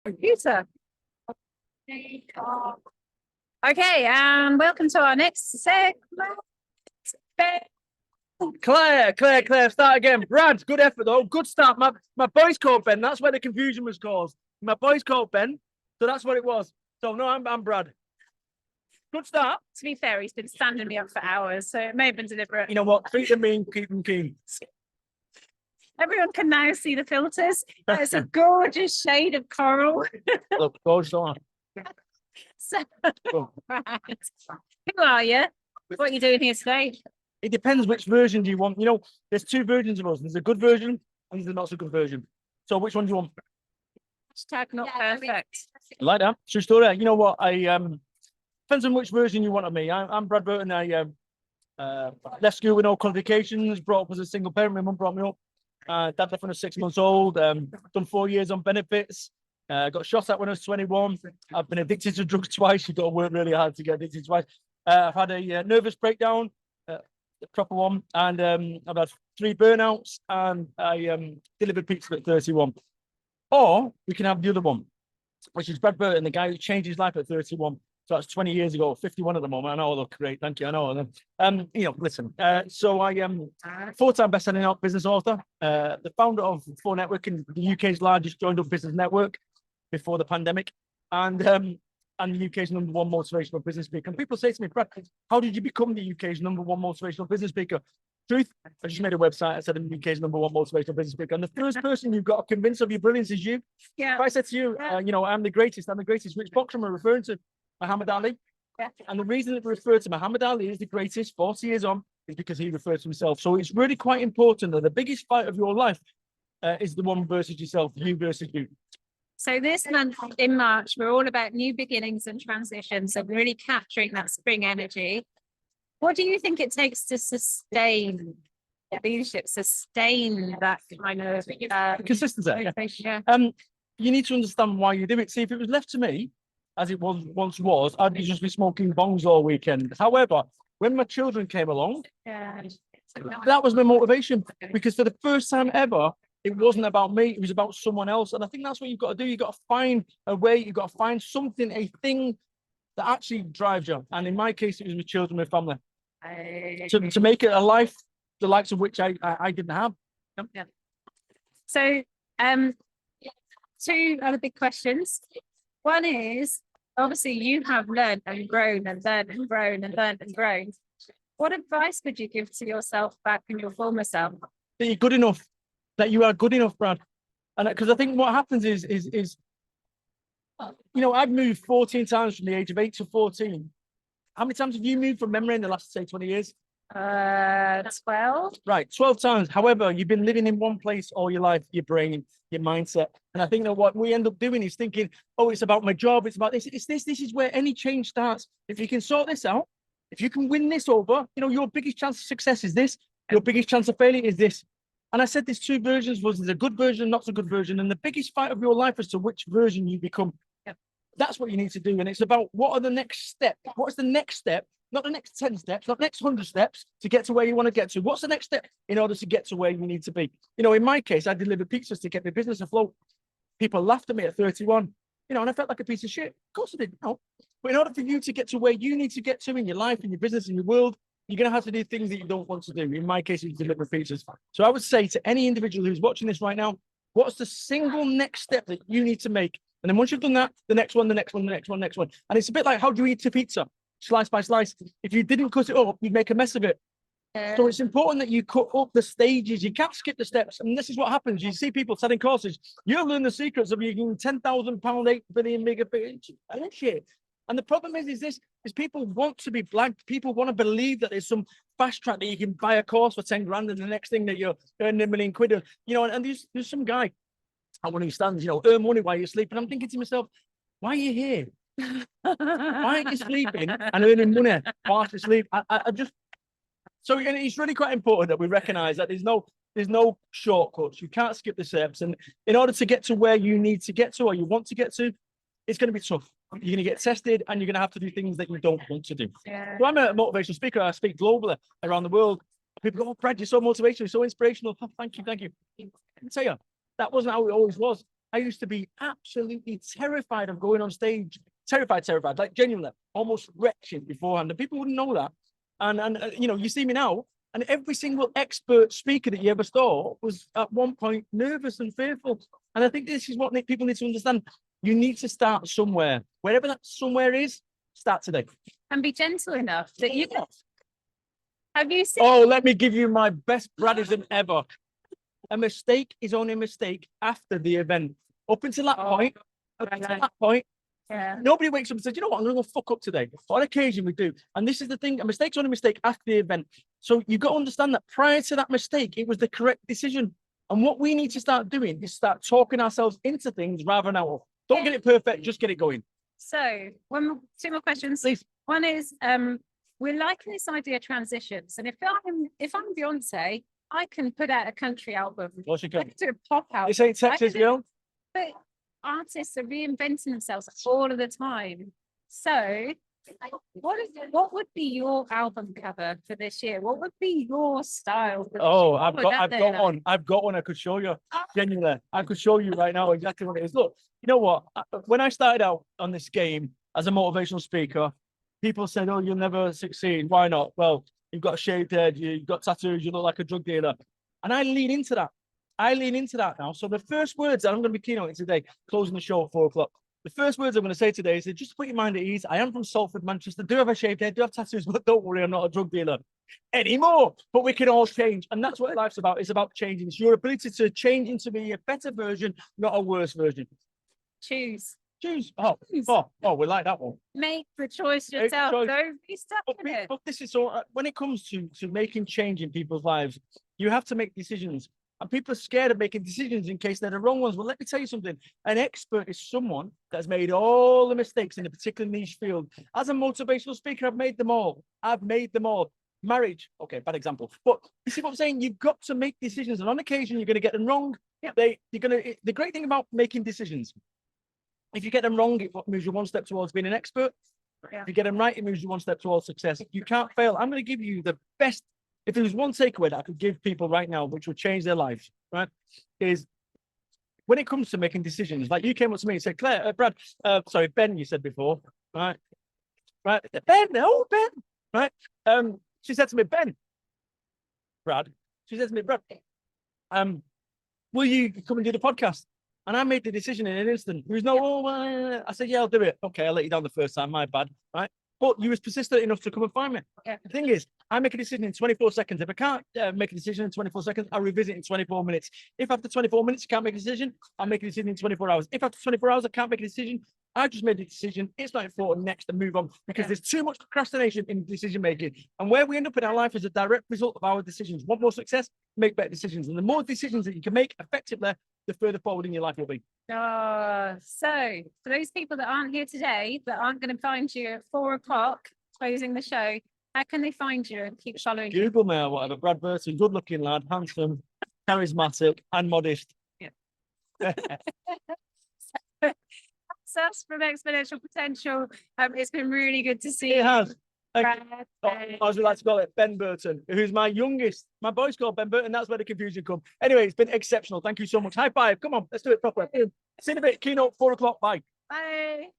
Computer. Okay, and welcome to our next segment. Claire, start again. Brad, good effort though. Good start. My boy's called Ben. That's where the confusion was caused. My boy's called Ben, so that's what it was. So no, I'm Brad. Good start. To be fair, he's been standing me up for hours, so it may have been deliberate. You know what? Treat them mean, keep them keen. Everyone can now see the filters. It's a gorgeous shade of coral. Look, gorgeous on. So, right. Who are you? What are you doing here today? It depends which version do you want. You know, there's two versions of us. There's a good version and there's a not so good version. So which one do you want? Hashtag not perfect. I like that. True story. You know what? Depends on which version you want of me. I'm Brad Burton. I left school with no qualifications, brought up as a single parent. My mum brought me up. Dad left when I was 6 months old. Done 4 years on benefits. Got shot at when I was 21. I've been addicted to drugs twice. You've got to work really hard to get addicted twice. I've had a nervous breakdown, a proper one, and I've had 3 burnouts, and I delivered pizza at 31. Or we can have the other one, which is Brad Burton, the guy who changed his life at 31. So that's 20 years ago, 51 at the moment. I know I look great. Thank you. I know. You know, listen. So I am 4-time best-selling business author, the founder of 4 Networking, the UK's largest joined-up business network before the pandemic, and the UK's #1 motivational business speaker. And people say to me, Brad, how did you become the UK's #1 motivational business speaker? Truth, I just made a website. I said I'm the UK's #1 motivational business speaker. And the first person you've got to convince of your brilliance is you. Yeah. If I said to you, you know, I'm the greatest, which boxer am I referring to? Muhammad Ali. Yeah. And the reason that we refer to Muhammad Ali as the greatest 40 years on is because he referred to himself. So it's really quite important that the biggest fight of your life is the one versus yourself, you versus you. So this month in March, we're all about new beginnings and transitions, and really capturing that spring energy. What do you think it takes to sustain leadership, sustain that kind of consistency? Yeah. You need to understand why you do it. See, if it was left to me, as it once was, I'd just be smoking bongs all weekend. However, when my children came along, that was my motivation, because for the first time ever, it wasn't about me, it was about someone else. And I think that's what you've got to do. You've got to find a way, you've got to find something, a thing that actually drives you. And in my case, it was my children, my family. To make it a life, the likes of which I didn't have. Yeah. So, 2 other big questions. One is, obviously, you have learned and grown and learned and grown and learned and grown. What advice would you give to yourself back in your former self? That you're good enough, that you are good enough, Brad. And because I think what happens is, you know, I've moved 14 times from the age of 8 to 14. How many times have you moved from memory in the last, say, 20 years? 12. Right, 12 times. However, you've been living in one place all your life, your brain, your mindset. And I think that what we end up doing is thinking, oh, it's about my job, it's about this, it's this. This is where any change starts. If you can sort this out, if you can win this over, you know, your biggest chance of success is this. Your biggest chance of failure is this. And I said there's 2 versions, there's a good version, not so good version. And the biggest fight of your life as to which version you become. That's what you need to do. And it's about what are the next steps? What's the next step? Not the next 10 steps, not the next 100 steps to get to where you want to get to. What's the next step in order to get to where you need to be? You know, in my case, I delivered pizzas to get my business afloat. People laughed at me at 31, you know, and I felt like a piece of shit. Of course I did. No. But in order for you to get to where you need to get to in your life, in your business, in your world, you're going to have to do things that you don't want to do. In my case, it's deliver pizzas. So I would say to any individual who's watching this right now, what's the single next step that you need to make? And then once you've done that, the next one, the next one, the next one, the next one. And it's a bit like, how do you eat a pizza? Slice by slice. If you didn't cut it up, you'd make a mess of it. So it's important that you cut up the stages. You can't skip the steps. And this is what happens. You see people selling courses. You'll learn the secrets of making £10,000, 8 billion megabits and shit. And the problem is this, is people want to be blagged. People want to believe that there's some fast track that you can buy a course for 10 grand and the next thing that you're earning £1 million. You know, and there's some guy at one of these stands, you know, earn money while you're sleeping. I'm thinking to myself, why are you here? Why aren't you sleeping and earning money whilst you sleep? I just, so it's really quite important that we recognize that there's no shortcuts. You can't skip the steps. And in order to get to where you need to get to or you want to get to, it's going to be tough. You're going to get tested and you're going to have to do things that you don't want to do. Yeah. So I'm a motivational speaker. I speak globally around the world. People go, oh, Brad, you're so motivational, you're so inspirational. Oh, thank you. I can tell you, that wasn't how it always was. I used to be absolutely terrified of going on stage. Terrified, like genuinely, almost wretched beforehand. And people wouldn't know that. And you know, you see me now, and every single expert speaker that you ever saw was at one point nervous and fearful. And I think this is what people need to understand. You need to start somewhere. Wherever that somewhere is, start today. And be gentle enough that you can. Have you seen? Oh, let me give you my best Bradism ever. A mistake is only a mistake after the event. Up until that point, Yeah. nobody wakes up and says, you know what, I'm going to go fuck up today. On occasion, we do. And this is the thing, a mistake's only a mistake after the event. So you've got to understand that prior to that mistake, it was the correct decision. And what we need to start doing is start talking ourselves into things rather than out of. Don't get it perfect, just get it going. So two more questions. Please. One is, we're liking this idea of transitions. And if I'm Beyonce, I can put out a country album. Of course you can. I can do a pop album. This ain't Texas, girl. But artists are reinventing themselves all of the time. So what would be your album cover for this year? What would be your style? For this Oh, year? I've What would got that look like? one. I've got one I could show you. Genuinely. I could show you right now exactly what it is. Look, you know what? When I started out on this game as a motivational speaker, people said, oh, you'll never succeed. Why not? Well, you've got a shaved head, you've got tattoos, you look like a drug dealer. And I lean into that. Now. So the first words that I'm going to be keynoting today, closing the show at 4:00. The first words I'm going to say today is just to put your mind at ease. I am from Salford, Manchester. Do have a shaved head, do have tattoos, but don't worry, I'm not a drug dealer anymore. But we can all change. And that's what life's about. It's about changing. It's your ability to change into be a better version, not a worse version. Choose. Oh, we like that one. Make the choice yourself. choice. Don't be stuck in it. But this is so, when it comes to making change in people's lives, you have to make decisions. And people are scared of making decisions in case they're the wrong ones. Well, let me tell you something. An expert is someone that's made all the mistakes in a particular niche field. As a motivational speaker, I've made them all. Marriage, okay, bad example. But you see what I'm saying? You've got to make decisions. And on occasion, you're going to get them wrong. Yeah. The great thing about making decisions, if you get them wrong, it moves you one step towards being an expert. Yeah. If you get them right, it moves you one step towards success. You can't fail. I'm going to give you the best. If there was one takeaway that I could give people right now, which would change their lives, right, is when it comes to making decisions, like you came up to me and said, Ben, you said before, right, Ben, right, she said to me, Brad, will you come and do the podcast? And I made the decision in an instant. There was no, I said, yeah, I'll do it. Okay, I'll let you down the first time, my bad, right? But you was persistent enough to come and find me. Yeah. The thing is, I make a decision in 24 seconds. If I can't make a decision in 24 seconds, I'll revisit in 24 minutes. If after 24 minutes you can't make a decision, I'll make a decision in 24 hours. If after 24 hours I can't make a decision, I just made a decision. It's not important next and move on because there's too much procrastination in decision making. And where we end up in our life is a direct result of our decisions. Want more success? Make better decisions. And the more decisions that you can make effectively, the further forward in your life you'll be. So for those people that aren't here today, that aren't going to find you at 4:00, closing the show, how can they find you and keep following you? Google me or whatever. Brad Burton, good looking lad, handsome, charismatic, and modest. Yeah. Success from Exponential Potential. It's been really good to see It you. has. Brad, As we like to call it, Ben Burton, who's my youngest. My boy's called Ben Burton. That's where the confusion comes. Anyway, it's been exceptional. Thank you so much. High five. Come on, let's do it properly. See you in a bit. Keynote 4:00. Bye. Bye.